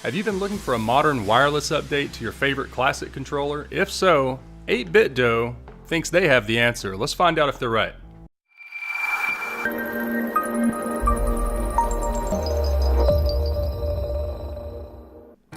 Have you been looking for a modern wireless update to your favorite classic controller? If so, 8Bitdo thinks they have the answer. Let's find out if they're right.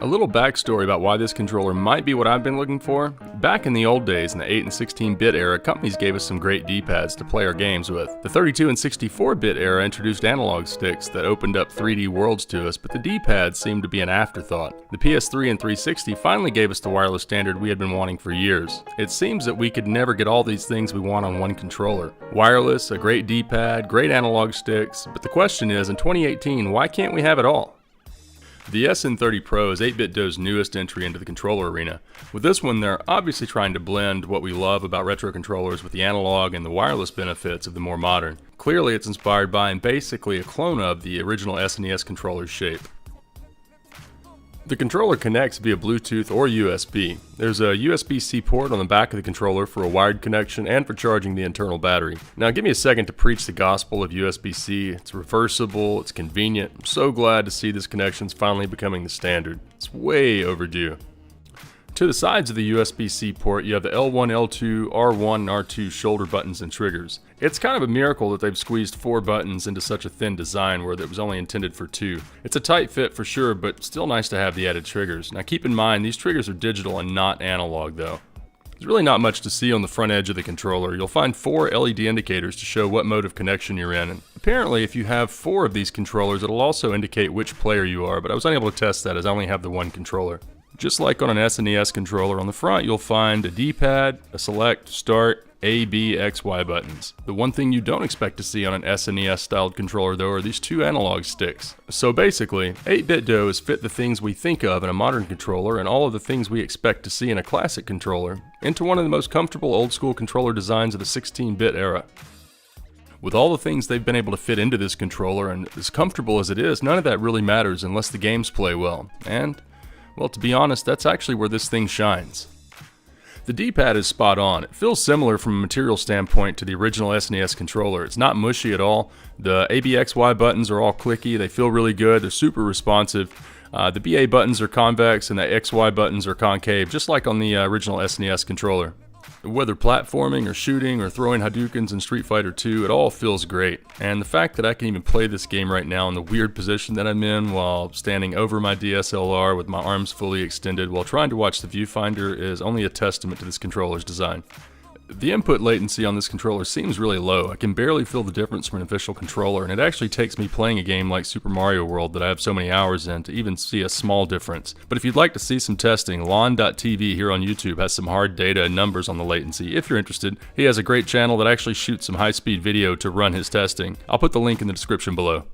A little backstory about why this controller might be what I've been looking for. Back in the old days, in the 8 and 16-bit era, companies gave us some great D-pads to play our games with. The 32 and 64-bit era introduced analog sticks that opened up 3D worlds to us, but the D-pads seemed to be an afterthought. The PS3 and 360 finally gave us the wireless standard we had been wanting for years. It seems that we could never get all these things we want on one controller. Wireless, a great D-pad, great analog sticks, but the question is, in 2018, why can't we have it all? The SN30 Pro is 8Bitdo's newest entry into the controller arena. With this one, they're obviously trying to blend what we love about retro controllers with the analog and the wireless benefits of the more modern. Clearly, it's inspired by and basically a clone of the original SNES controller's shape. The controller connects via Bluetooth or USB. There's a USB-C port on the back of the controller for a wired connection and for charging the internal battery. Now give me a second to preach the gospel of USB-C. It's reversible, it's convenient. I'm so glad to see this connection's finally becoming the standard. It's way overdue. To the sides of the USB-C port, you have the L1, L2, R1, and R2 shoulder buttons and triggers. It's kind of a miracle that they've squeezed 4 buttons into such a thin design where it was only intended for 2. It's a tight fit for sure, but still nice to have the added triggers. Now keep in mind, these triggers are digital and not analog though. There's really not much to see on the front edge of the controller. You'll find 4 LED indicators to show what mode of connection you're in. And apparently, if you have 4 of these controllers, it'll also indicate which player you are, but I was unable to test that as I only have the one controller. Just like on an SNES controller, on the front you'll find a D-pad, a select, start, A, B, X, Y buttons. The one thing you don't expect to see on an SNES styled controller though are these 2 analog sticks. So basically, 8Bitdo has fit the things we think of in a modern controller and all of the things we expect to see in a classic controller into one of the most comfortable old school controller designs of the 16-bit era. With all the things they've been able to fit into this controller, and as comfortable as it is, none of that really matters unless the games play well. And well, to be honest, that's actually where this thing shines. The D-pad is spot on. It feels similar from a material standpoint to the original SNES controller. It's not mushy at all. The ABXY buttons are all clicky. They feel really good. They're super responsive. The BA buttons are convex and the XY buttons are concave, just like on the original SNES controller. Whether platforming or shooting or throwing Hadoukens in Street Fighter 2, it all feels great. And the fact that I can even play this game right now in the weird position that I'm in while standing over my DSLR with my arms fully extended while trying to watch the viewfinder is only a testament to this controller's design. The input latency on this controller seems really low. I can barely feel the difference from an official controller, and it actually takes me playing a game like Super Mario World that I have so many hours in to even see a small difference. But if you'd like to see some testing, Lon.tv here on YouTube has some hard data and numbers on the latency. If you're interested, he has a great channel that actually shoots some high-speed video to run his testing. I'll put the link in the description below.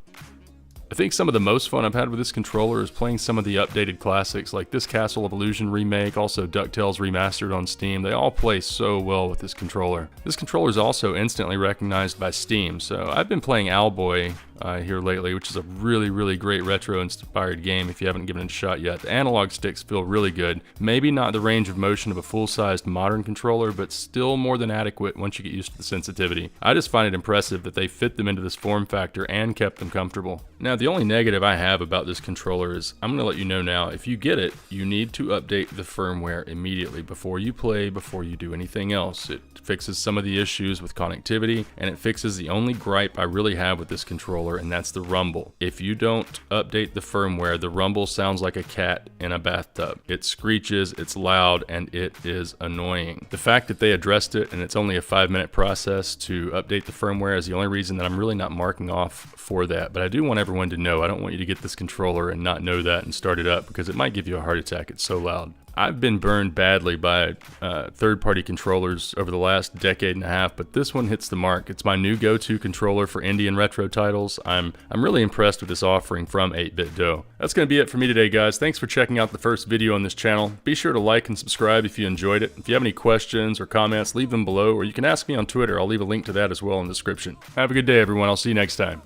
I think some of the most fun I've had with this controller is playing some of the updated classics like this Castle of Illusion remake, also DuckTales Remastered on Steam. They all play so well with this controller. This controller is also instantly recognized by Steam, so I've been playing Owlboy here lately, which is a really great retro-inspired game if you haven't given it a shot yet. The analog sticks feel really good. Maybe not the range of motion of a full-sized modern controller, but still more than adequate once you get used to the sensitivity. I just find it impressive that they fit them into this form factor and kept them comfortable. Now, the only negative I have about this controller is, I'm going to let you know now, if you get it, you need to update the firmware immediately before you play, before you do anything else. It fixes some of the issues with connectivity, and it fixes the only gripe I really have with this controller, and that's the rumble. If you don't update the firmware, the rumble sounds like a cat in a bathtub. It screeches, it's loud, and it is annoying. The fact that they addressed it and it's only a 5-minute process to update the firmware is the only reason that I'm really not marking off for that. But I do want everyone to know, I don't want you to get this controller and not know that and start it up, because it might give you a heart attack. It's so loud. I've been burned badly by third-party controllers over the last decade and a half, but this one hits the mark. It's my new go-to controller for indie and retro titles. I'm really impressed with this offering from 8Bitdo. That's going to be it for me today, guys. Thanks for checking out the first video on this channel. Be sure to like and subscribe if you enjoyed it. If you have any questions or comments, leave them below, or you can ask me on Twitter. I'll leave a link to that as well in the description. Have a good day, everyone. I'll see you next time.